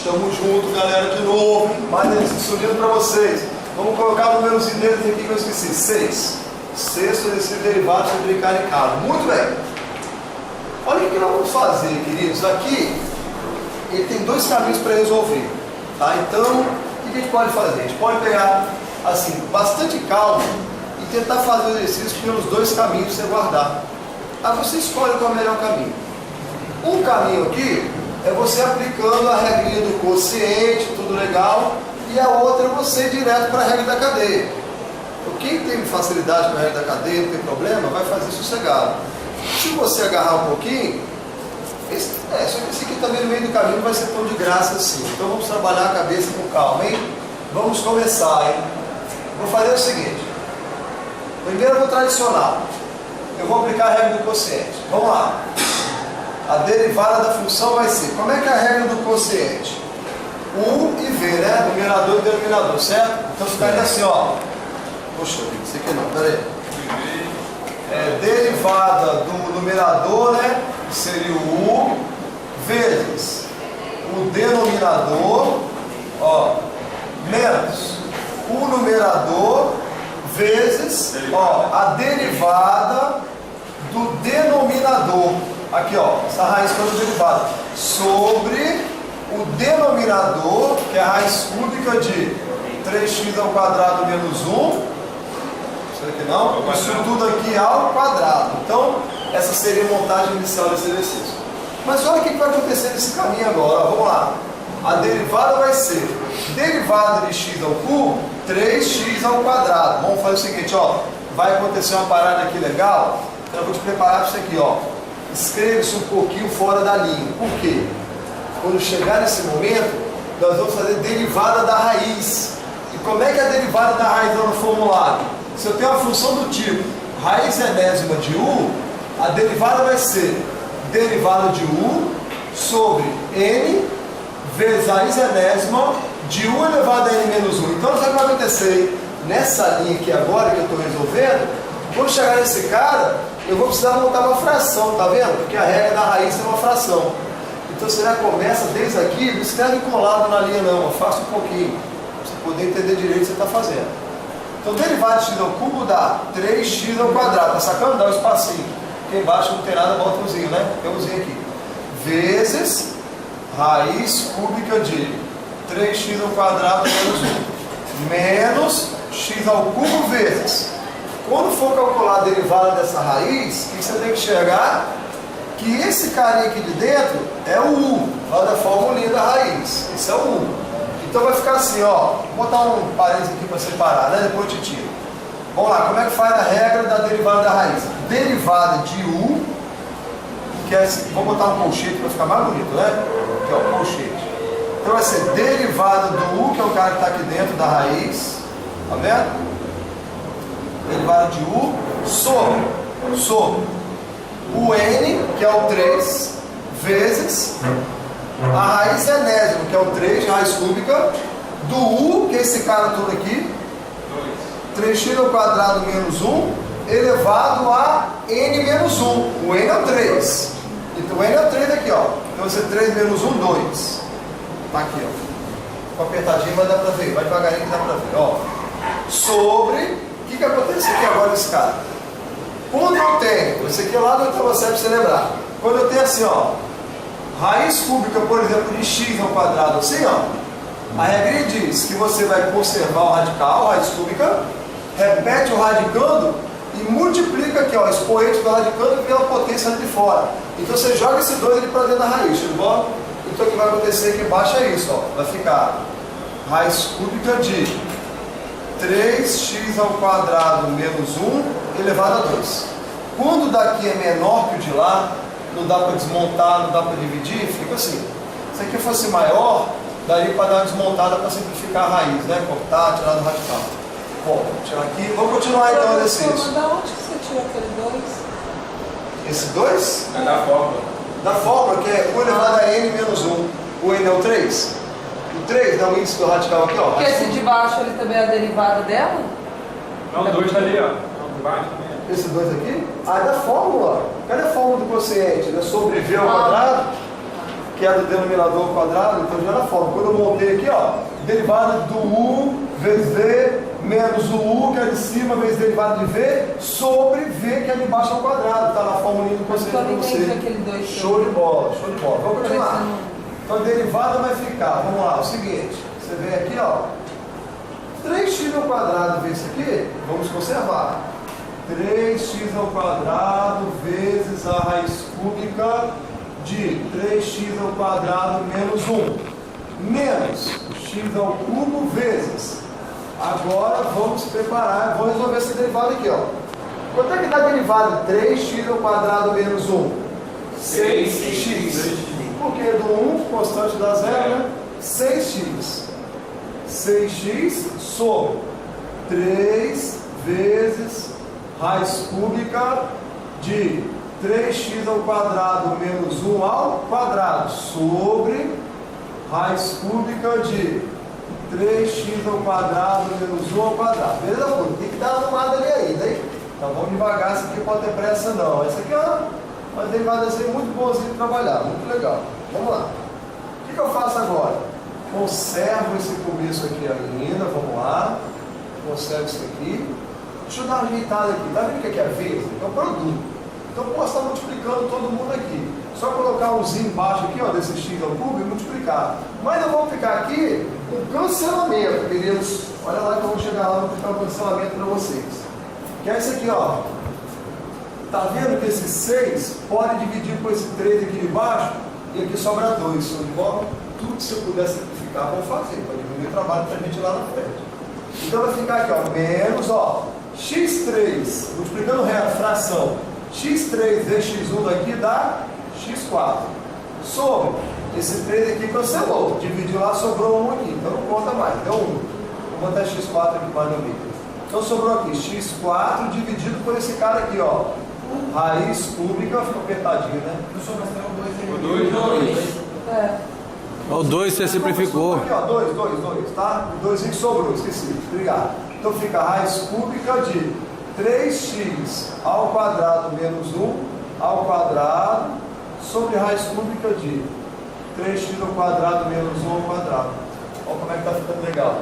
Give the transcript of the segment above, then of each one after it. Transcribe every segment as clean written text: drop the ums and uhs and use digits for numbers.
Tamo junto, galera, de novo. Mais exercício lindo para vocês. Vamos colocar o númerozinho deles aqui que eu esqueci. 6. Sexto exercício derivado sobre caricado. Muito bem. Olha o que nós vamos fazer, queridos. Aqui, ele tem dois caminhos para resolver. Tá? Então, o que a gente pode fazer? A gente pode pegar, assim, bastante calma e tentar fazer o exercício pelos dois caminhos para você guardar. Aí você escolhe qual é o melhor caminho. Um caminho aqui é você aplicando a regrinha do quociente, tudo legal, e a outra é você ir direto para a regra da cadeia. Então, quem tem facilidade com a regra da cadeia, não tem problema, vai fazer sossegado. Se você agarrar um pouquinho, só que esse aqui também no meio do caminho não vai ser tão de graça assim. Então vamos trabalhar a cabeça com calma, hein? Vamos começar, hein? Vou fazer o seguinte. Primeiro eu vou tradicional. Eu vou aplicar a regra do quociente. Vamos lá. A derivada da função vai ser, como é que é a regra do quociente? U e V, né? Numerador e denominador, certo? Então ficaria assim, ó. Poxa, isso aqui não, peraí. Derivada do numerador, né? Que seria o U, vezes o denominador, ó, menos o numerador, vezes, ó, a derivada do denominador. Aqui, ó, essa raiz toda derivada sobre o denominador, que é a raiz cúbica de 3x ao quadrado menos 1. Isso aqui não? Isso tudo aqui ao quadrado. Então, essa seria a montagem inicial desse exercício. Mas olha o que vai acontecer nesse caminho agora. Ó, vamos lá. A derivada vai ser derivada de x ao cubo, 3x ao quadrado. Vamos fazer o seguinte, ó. Vai acontecer uma parada aqui legal. Então eu vou te preparar para isso aqui, ó. Escreva-se um pouquinho fora da linha. Por quê? Quando chegar nesse momento, nós vamos fazer derivada da raiz. E como é que é a derivada da raiz no formulário? Se eu tenho uma função do tipo raiz enésima de u, a derivada vai ser derivada de u sobre n vezes a raiz enésima de u elevado a n menos 1. Então, sabe o que vai acontecer? Nessa linha aqui agora que eu estou resolvendo, quando chegar nesse cara, eu vou precisar montar uma fração, tá vendo? Porque a regra da raiz é uma fração. Então você já começa desde aqui, não escreve colado na linha não, faça um pouquinho, para você poder entender direito o que você está fazendo. Então derivada de x ao cubo dá 3x ao quadrado, tá sacando? Dá um espacinho. Aqui embaixo não tem nada, bota um zinho, né? Tem um zinho aqui. Vezes raiz cúbica de 3x ao quadrado menos 1. Menos x ao cubo vezes. Quando for calcular a derivada dessa raiz, o que você tem que enxergar? Que esse carinha aqui de dentro é o U, lá da formulinha da raiz. Esse é o U. Então vai ficar assim, ó. Vou botar um parênteses aqui para separar, né? Depois eu te tiro. Vamos lá, como é que faz a regra da derivada da raiz? Derivada de U, que é assim, vou botar um colchete para ficar mais bonito, né? Que é o colchete. Então vai ser derivada do U, que é o cara que está aqui dentro da raiz. Tá vendo? Derivada de U sobre o N, que é o 3, vezes a raiz enésima, que é o 3, raiz cúbica, do U, que é esse cara todo aqui, 3x ao quadrado menos 1, elevado a N menos 1. O N é o 3. Então o N é o 3 aqui, ó. Então vai ser 3 menos 1, 2. Tá aqui, ó. Com apertadinho vai dar pra ver. Vai devagarinho que dá pra ver, ó. Sobre... O que acontece aqui agora nesse cara? Quando eu tenho, esse aqui é lá do oitavo para você lembrar. Quando eu tenho assim, ó, raiz cúbica, por exemplo, de x ao quadrado, assim, ó, a regra diz que você vai conservar o radical, raiz cúbica, repete o radicando e multiplica aqui, ó, o expoente do radicando pela potência de fora. Então você joga esse 2 ali para dentro da raiz, chegou? Então o que vai acontecer aqui embaixo é isso, ó, vai ficar raiz cúbica de 3x ao quadrado menos 1 elevado a 2. Quando daqui é menor que o de lá, não dá para desmontar, não dá para dividir, fica assim. Se aqui fosse maior, daria para dar uma desmontada para simplificar a raiz, né? Cortar, tirar do radical. Bom, vamos tirar aqui. Vamos continuar então o exercício. Da onde que você tirou aquele 2? Esse 2? É da fórmula. Da fórmula, que é 1 elevado a n menos 1. O n é o 3? O 3 dá o índice do radical aqui, ó. Porque esse de baixo ele também é a derivada dela? Não, o 2 tá ali, ó. De baixo também. Esse 2 aqui? Ah, é da fórmula. Cadê a fórmula do quociente? É sobre V ao quadrado? que é do denominador ao quadrado, então já na forma. Quando eu montei aqui, ó, derivada do U vezes V menos o U, que é de cima, vezes derivada de V, sobre V, que é de baixo ao quadrado. Está na fórmula do conceito para você. Aquele 2. Show de bola, show de bola. Vamos continuar. Então a derivada vai ficar, vamos lá, o seguinte, você vem aqui, ó, 3x ao quadrado vezes isso aqui, vamos conservar. 3x ao quadrado vezes a raiz cúbica de 3x ao quadrado menos 1, menos x ao cubo vezes. Agora vamos preparar, vamos resolver essa derivada aqui, ó. Quanto é que dá a derivada de 3x ao quadrado menos 1? 6x. Porque do 1, constante dá 0, né? 6x. 6x sobre 3 vezes raiz cúbica de 3x ao quadrado menos 1 ao quadrado sobre raiz cúbica de 3x ao quadrado menos 1 ao quadrado. Beleza, pô? Tem que dar uma arrumada ali ainda, hein? Então vamos devagar, essa aqui pode ter pressa não. Essa aqui é uma derivada assim, muito boazinha de trabalhar, muito legal. Vamos lá. O que eu faço agora? Conservo esse começo aqui ainda, vamos lá. Conservo isso aqui. Deixa eu dar uma ajeitada aqui. Tá vendo o que é vezes? É um produto. Então eu posso estar multiplicando todo mundo aqui. Só colocar um z embaixo aqui, ó, desse x ao cubo e multiplicar. Mas nós vamos ficar aqui com cancelamento, queridos. Olha lá que eu vou chegar lá, vou ficar um cancelamento para vocês. Que é isso aqui, ó. Tá vendo que esse 6 pode dividir por esse 3 aqui de baixo e aqui sobra 2. Show de bola? Tudo que você puder simplificar, vamos fazer, para diminuir o trabalho para a gente lá na frente. Então vai ficar aqui, ó, menos, ó, x3, multiplicando reto, fração, x3 vezes x1 daqui dá x4. Sobre, esse 3 aqui cancelou, dividiu lá, sobrou 1 aqui, então não conta mais, deu 1. Vou botar x4 aqui mais no meio. Então sobrou aqui x4 dividido por esse cara aqui, ó. Raiz cúbica, ficou apertadinho, né? O 2. É. O 2 você simplificou. Aqui, ó, 2, tá? O 2 que sobrou, esqueci. Obrigado. Então fica a raiz cúbica de 3x ao quadrado menos 1 ao quadrado sobre raiz cúbica de 3x ao quadrado menos 1 ao quadrado. Olha como é que tá ficando legal.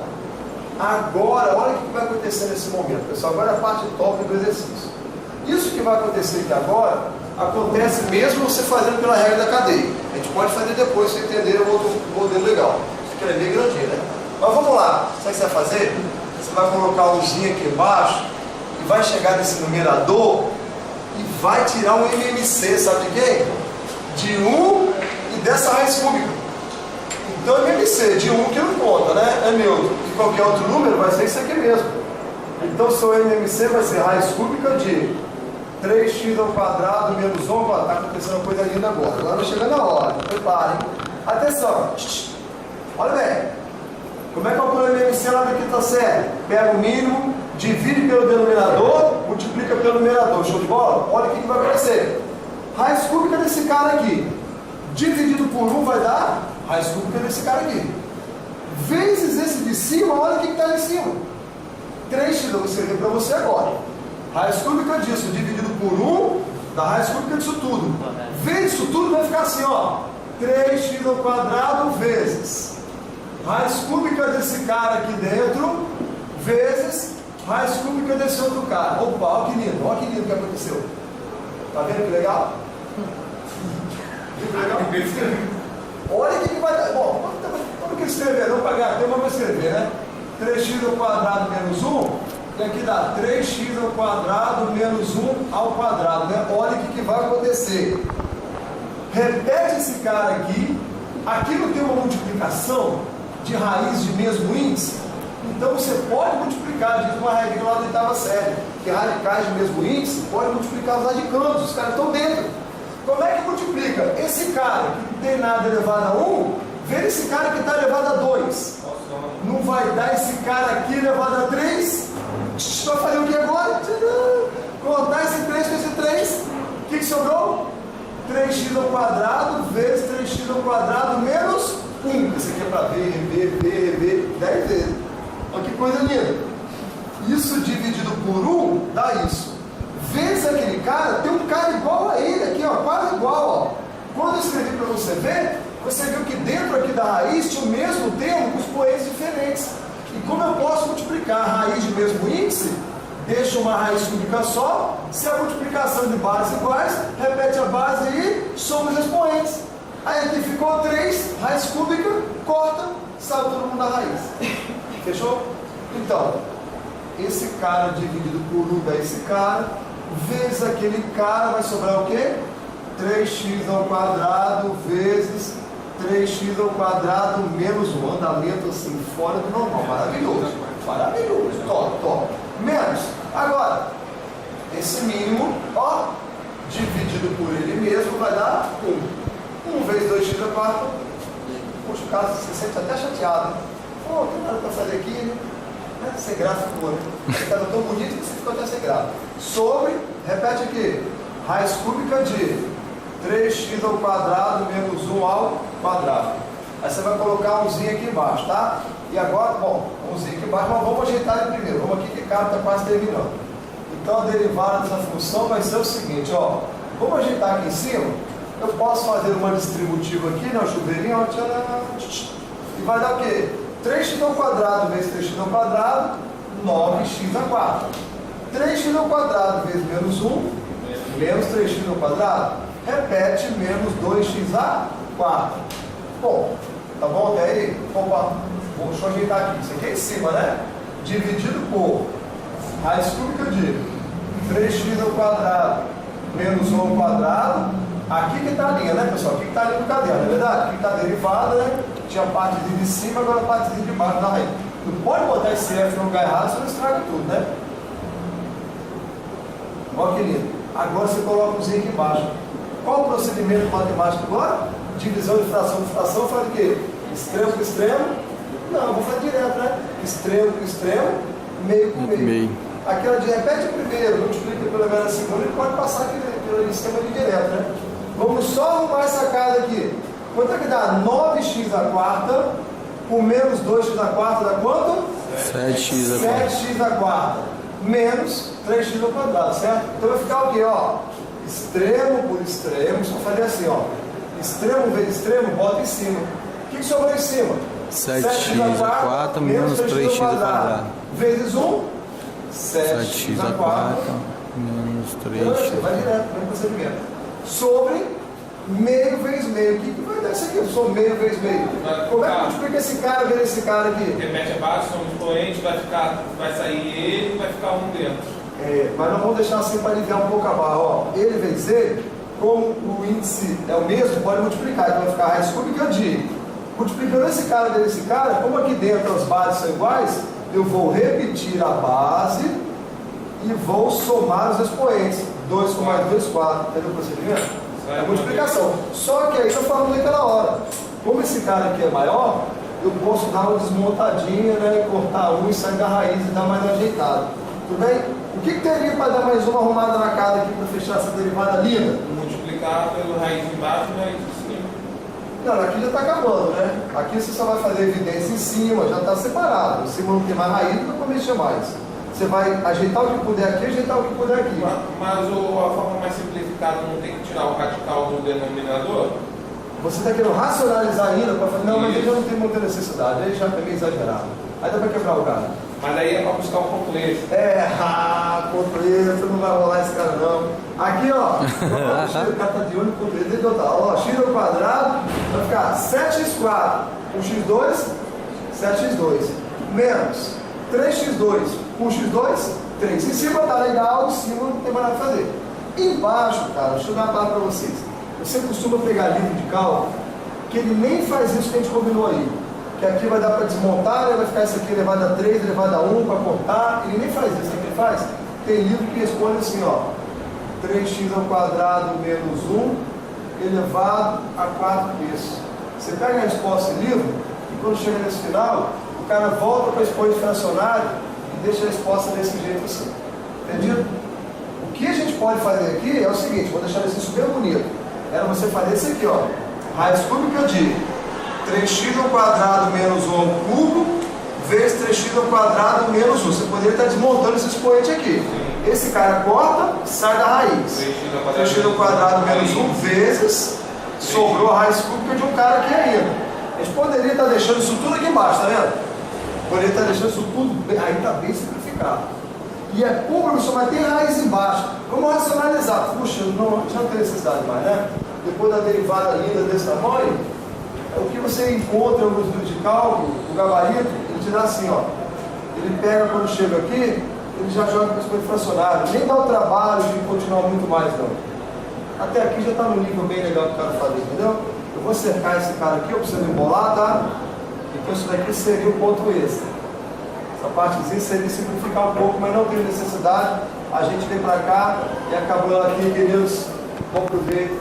Agora, olha o que vai acontecer nesse momento, pessoal. Agora é a parte top do exercício. Isso que vai acontecer aqui agora, acontece mesmo você fazendo pela regra da cadeia. A gente pode fazer depois, se entender o outro modelo legal. Isso aqui é bem grandinho, né? Mas vamos lá. Sabe o que você vai fazer? Você vai colocar um zinho aqui embaixo e vai chegar nesse numerador e vai tirar um MMC, sabe de quem? De 1 e dessa raiz cúbica. Então MMC de 1 que não conta, né? É neutro. De qualquer outro número vai ser isso aqui mesmo. Então seu MMC vai ser raiz cúbica de 3x ao quadrado menos 1, está acontecendo uma coisa linda agora. Agora vai chegando a hora, preparem. Atenção, olha bem. Como é que calcula o MMC lá da quinta série? Pega o mínimo, divide pelo denominador, multiplica pelo numerador. Show de bola? Olha o que vai acontecer. Raiz cúbica desse cara aqui, dividido por 1 vai dar raiz cúbica desse cara aqui. Vezes esse de cima, olha o que está ali em cima. 3x, eu vou escrever para você agora. Raiz cúbica disso, dividido por 1, da raiz cúbica disso tudo. Vezes isso tudo vai ficar assim, ó. 3x ao quadrado vezes raiz cúbica desse cara aqui dentro, vezes raiz cúbica desse outro cara. Opa, olha que lindo que aconteceu. Tá vendo que legal? Viu que legal? Olha o que vai dar. Bom, vamos que escrever, não pagar tempo, vamos escrever, né? 3x ao quadrado menos 1, e aqui dá 3x ao quadrado menos 1 ao quadrado, né? Olha o que vai acontecer. Repete esse cara aqui. Aqui não tem uma multiplicação de raiz de mesmo índice, então você pode multiplicar, diz uma regra lá da oitava série, que radicais de mesmo índice pode multiplicar os radicandos, os caras estão dentro. Como é que multiplica? Esse cara que não tem nada elevado a 1, vê esse cara que está elevado a 2. Não vai dar esse cara aqui elevado a 3? Vai fazer o que agora? Contar esse 3 com esse 3. O que sobrou? 3x ao quadrado vezes 3x ao quadrado menos 1. Isso aqui é para rever 10 vezes. Olha que coisa linda. Isso dividido por 1 dá isso. Vezes aquele cara, tem um cara igual a ele aqui, ó, quase igual. Ó. Quando eu escrevi para você ver, você viu que dentro aqui da raiz tinha o mesmo termo com expoentes diferentes. E como eu posso multiplicar a raiz de mesmo índice, deixa uma raiz cúbica só, se a multiplicação de bases iguais, repete a base e soma os expoentes. Aí aqui ficou 3, raiz cúbica, corta, sai todo mundo da raiz. Fechou? Então, esse cara dividido por 1 dá esse cara, vezes aquele cara, vai sobrar o quê? 3x ao quadrado vezes 3x ao quadrado menos 1. Andamento assim, fora do normal. Maravilhoso. Maravilhoso. Top, top. Menos. Agora, esse mínimo, ó, dividido por ele mesmo, vai dar 1. 1 vezes 2x ao quadrado. Poxa, o cara se sente até chateado. Pô, tem nada para fazer aqui, né? Sem graça ficou, né? Ele tão bonito que você ficou até sem graça. Sobre, repete aqui, raiz cúbica de 3x ao quadrado menos 1 ao quadrado. Aí você vai colocar umzinho aqui embaixo, tá? E agora, bom, umzinho aqui embaixo, mas vamos ajeitar ele primeiro. Vamos aqui que o cara está quase terminando. Então a derivada dessa função vai ser o seguinte, ó. Vamos ajeitar aqui em cima. Eu posso fazer uma distributiva aqui, né? O chuveirinho, ó, e vai dar o quê? 3x ao quadrado vezes 3x ao quadrado, 9x a 4. 3x ao quadrado vezes menos 1, menos 3x ao quadrado, repete menos 2x a 4. Bom, tá bom até aí? Opa, deixa eu ajeitar aqui. Isso aqui é em cima, né? Dividido por raiz cúbica de 3x ao quadrado menos 1 ao quadrado. Aqui que está a linha, né, pessoal? Aqui que está a linha do caderno, não é verdade? Aqui está a derivada, né? Tinha a parte de cima, agora a parte de baixo da raiz. Não pode botar esse F no lugar errado, senão estraga tudo, né? Olha que lindo. Agora você coloca o Z aqui embaixo. Qual o procedimento matemático agora? Divisão de fração, faz o quê? Extremo com extremo? Não, vou fazer direto, né? Extremo com extremo, meio com meio. Aquela de repete primeiro, multiplica pela mera segunda, ele pode passar aqui pelo esquema de direto, né? Vamos só arrumar essa casa aqui. Quanto é que dá? 9x a quarta por menos 2x a quarta dá quanto? 7x a quarta. 7x a quarta menos 3x ao quadrado, certo? Então vai ficar o quê? Ó, extremo por extremo, só fazer assim, ó. Extremo vezes extremo, bota em cima. O que sobrou em cima? 7x a quarta menos 3x ao quadrado. Vezes 1, 7x a quarta menos 3x. Vai direto, mesmo procedimento. Sobre meio vezes meio. O que vai dar isso aqui? Eu sou meio vezes meio. Como é que multiplica esse cara vezes esse cara aqui? Repete a base, soma expoente, vai sair ele, vai ficar 1 dentro. Mas nós vamos deixar assim para aliviar um pouco a barra. Ó. Ele vezes ele, como o índice é o mesmo, pode multiplicar. Então vai ficar raiz cúbica de. Multiplicando esse cara vezes esse cara, como aqui dentro as bases são iguais, eu vou repetir a base e vou somar os expoentes. 2 com mais 2, 4. Entendeu o procedimento? É a multiplicação. Só que aí eu falando naquela hora. Como esse cara aqui é maior, eu posso dar uma desmontadinha, né? Cortar um e sair da raiz e dar mais uma ajeitada. Tudo bem? O que teria para dar mais uma arrumada na casa aqui para fechar essa derivada linda? Multiplicar pelo raiz de baixo e raiz de cima. Não, aqui já está acabando, né? Aqui você só vai fazer evidência em cima, já está separado. Em cima não tem mais raiz, não vai mexer mais. Você vai ajeitar o que puder aqui, ajeitar o que puder aqui. Mas a forma mais simplificada não tem que tirar o radical do denominador? Você está querendo racionalizar ainda para falar, não, mas ele já não tem muita necessidade, ele já é meio exagerado. Aí dá para quebrar o cara. Mas aí é para buscar um ponto extra. Ponto extra, não vai rolar esse cara não. Aqui, ó, o cara está de olho no ponto extra, então tá, ó, x ao quadrado vai ficar 7x4 por x2, 7x2, menos 3x2 por x2, 3. Em cima tá legal, em cima não tem mais nada a fazer. Embaixo, cara, deixa eu dar uma palavra para vocês. Você costuma pegar livro de cálculo, que ele nem faz isso que a gente combinou aí. Que aqui vai dar para desmontar, vai ficar isso aqui elevado a 3, elevado a 1 para cortar. Ele nem faz isso. O que ele faz? Tem livro que responde assim, ó. 3x ao quadrado menos 1 elevado a 4 vezes. Você pega a resposta em livro e quando chega nesse final, o cara volta para a expoente fracionário e deixa a resposta desse jeito assim. Entendido? O que a gente pode fazer aqui é o seguinte, vou deixar isso bem bonito. Era você fazer isso aqui, ó. Raiz cúbica de 3x ao quadrado menos 1 ao cubo vezes 3x ao quadrado menos 1. Você poderia estar desmontando esse expoente aqui. Esse cara corta, sai da raiz. 3x ao quadrado menos 1 vezes sobrou a raiz cúbica de um cara aqui ainda. A gente poderia estar deixando isso tudo aqui embaixo, tá vendo? Poderia estar deixando isso tudo, aí está bem simplificado. E é puro, professor, mas tem raiz embaixo. Vamos racionalizar. Puxa, não, já não tem necessidade mais, né? Depois da derivada linda desse tamanho, o que você encontra em alguns livros de cálculo, o gabarito, ele te dá assim, ó. Ele pega quando chega aqui, ele já joga para o expoente fracionário. Nem dá o trabalho de continuar muito mais, não. Até aqui já está num nível bem legal para o cara fazer, entendeu? Eu vou cercar esse cara aqui, eu preciso embolar, tá? Então isso daqui seria o ponto extra. Essa partezinha seria simplificar um pouco, mas não tem necessidade. A gente vem para cá e acabou aqui, queridos, vamos ver